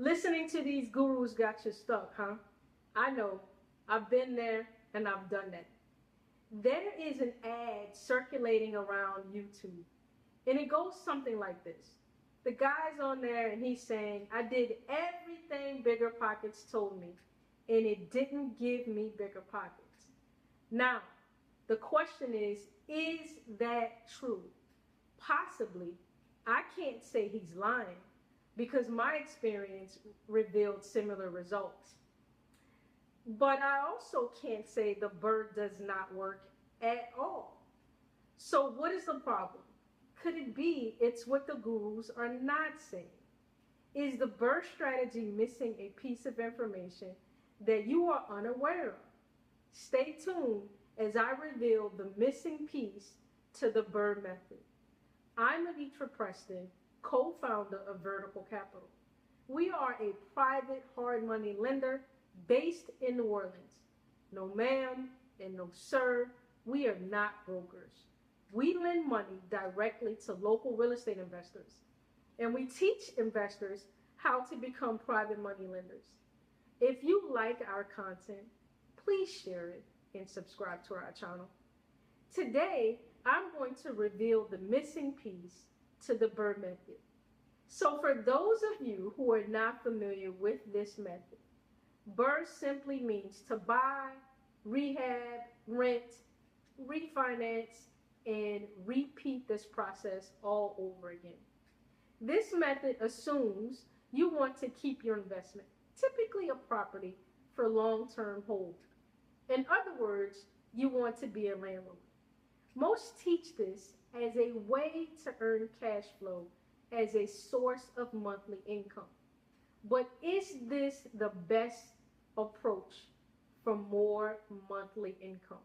Listening to these gurus got you stuck, huh? I know. I've been there and I've done that. There is an ad circulating around YouTube, and it goes something like this. The guy's on there and he's saying, I did everything Bigger Pockets told me, and it didn't give me bigger pockets. Now, the question is that true? Possibly. I can't say he's lying because my experience revealed similar results. But I also can't say the BRRRR does not work at all. So what is the problem? Could it be it's what the gurus are not saying? Is the BRRRR strategy missing a piece of information that you are unaware of? Stay tuned as I reveal the missing piece to the BRRRR method. I'm Anitra Preston, co-founder of Vertical Capital. We are a private hard money lender based in New Orleans. No ma'am and no sir, we are not brokers. We lend money directly to local real estate investors, and we teach investors how to become private money lenders. If you like our content, please share it and subscribe to our channel. Today, I'm going to reveal the missing piece to the BRRRR method. So for those of you who are not familiar with this method, BRRRR simply means to buy, rehab, rent, refinance, and repeat this process all over again. This method assumes you want to keep your investment, typically a property, for long-term hold. In other words, you want to be a landlord. Most teach this as a way to earn cash flow as a source of monthly income. But is this the best approach for more monthly income?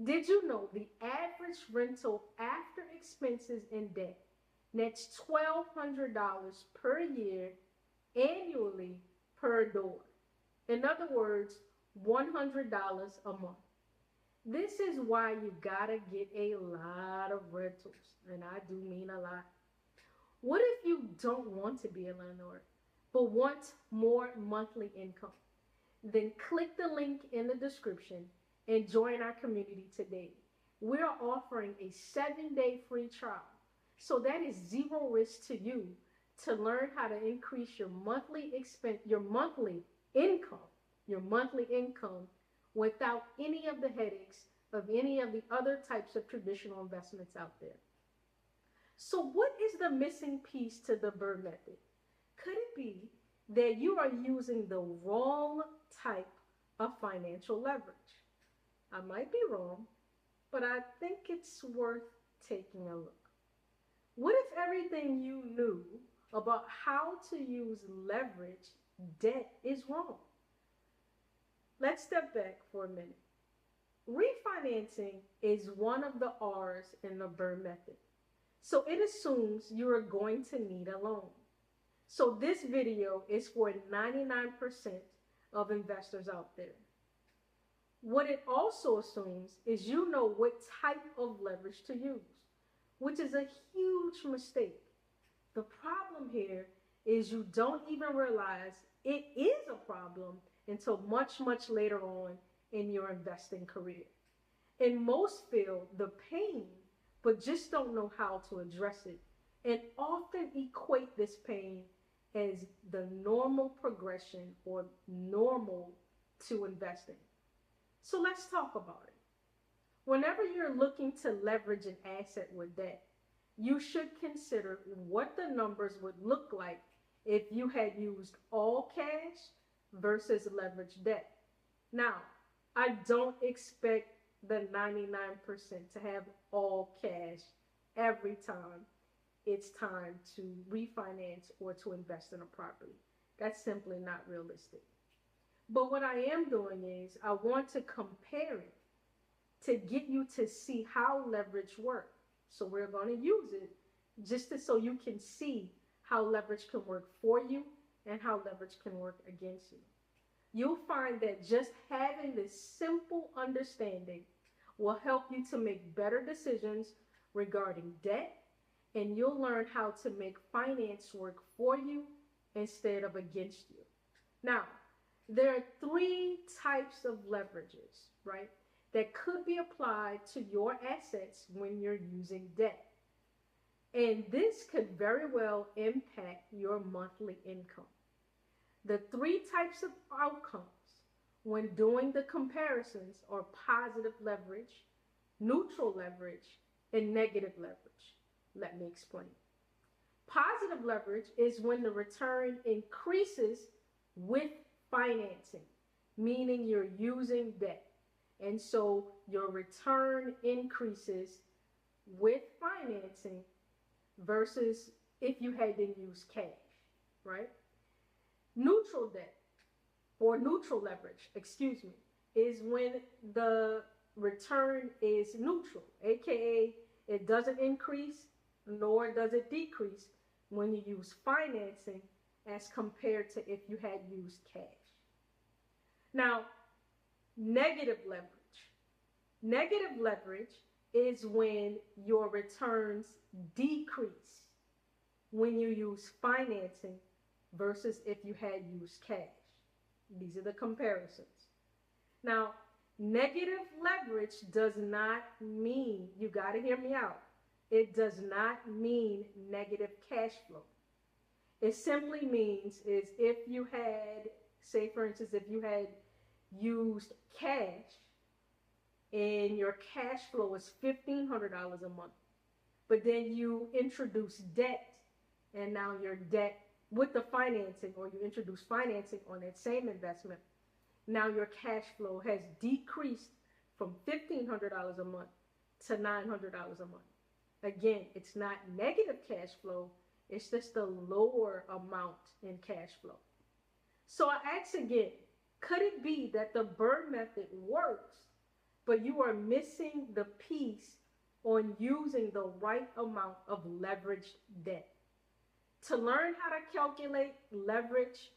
Did you know the average rental after expenses and debt nets $1,200 per year annually per door? In other words, $100 a month. This is why you gotta get a lot of rentals, and I do mean a lot. What if you don't want to be a landlord, but want more monthly income? Then click the link in the description and join our community today. We're offering a 7-day free trial. So that is zero risk to you to learn how to increase your monthly income without any of the headaches of any of the other types of traditional investments out there. So what is the missing piece to the BRRRR method? Could it be that you are using the wrong type of financial leverage? I might be wrong, but I think it's worth taking a look. What if everything you knew about how to use leverage debt is wrong? Let's step back for a minute. Refinancing is one of the R's in the BRRRR method. So it assumes you are going to need a loan. So this video is for 99% of investors out there. What it also assumes is you know what type of leverage to use, which is a huge mistake. The problem here is you don't even realize it is a problem until much, much later on in your investing career. And most feel the pain, but just don't know how to address it, and often equate this pain as the normal progression or normal to investing. So let's talk about it. Whenever you're looking to leverage an asset with debt, you should consider what the numbers would look like if you had used all cash versus leveraged debt. Now, I don't expect the 99% to have all cash every time it's time to refinance or to invest in a property. That's simply not realistic. But what I am doing is I want to compare it to get you to see how leverage works. So we're going to use it so you can see how leverage can work for you and how leverage can work against you. You'll find that just having this simple understanding will help you to make better decisions regarding debt, and you'll learn how to make finance work for you instead of against you. Now, there are three types of leverages, right, that could be applied to your assets when you're using debt. And this could very well impact your monthly income. The three types of outcomes when doing the comparisons are positive leverage, neutral leverage, and negative leverage. Let me explain. Positive leverage is when the return increases with financing, meaning you're using debt. And so your return increases with financing versus if you hadn't used cash, right? Neutral debt, or neutral leverage, excuse me, is when the return is neutral, aka it doesn't increase nor does it decrease when you use financing as compared to if you had used cash. Now, negative leverage. Negative leverage is when your returns decrease when you use financing versus if you had used cash. These are the comparisons. Now, negative leverage does not mean, you got to hear me out, it does not mean negative cash flow. It simply means is if you had, say for instance, if you had used cash and your cash flow was $1,500 a month, but then you introduce debt, and now your debt with the financing, or you introduce financing on that same investment, now your cash flow has decreased from $1,500 a month to $900 a month. Again, it's not negative cash flow, it's just a lower amount in cash flow. So I ask again, could it be that the BRRRR method works, but you are missing the piece on using the right amount of leveraged debt? To learn how to calculate leverage,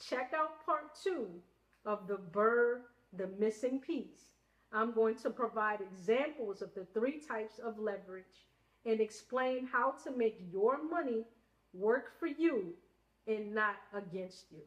check out part 2 of the BRRRR, the missing piece. I'm going to provide examples of the 3 types of leverage and explain how to make your money work for you and not against you.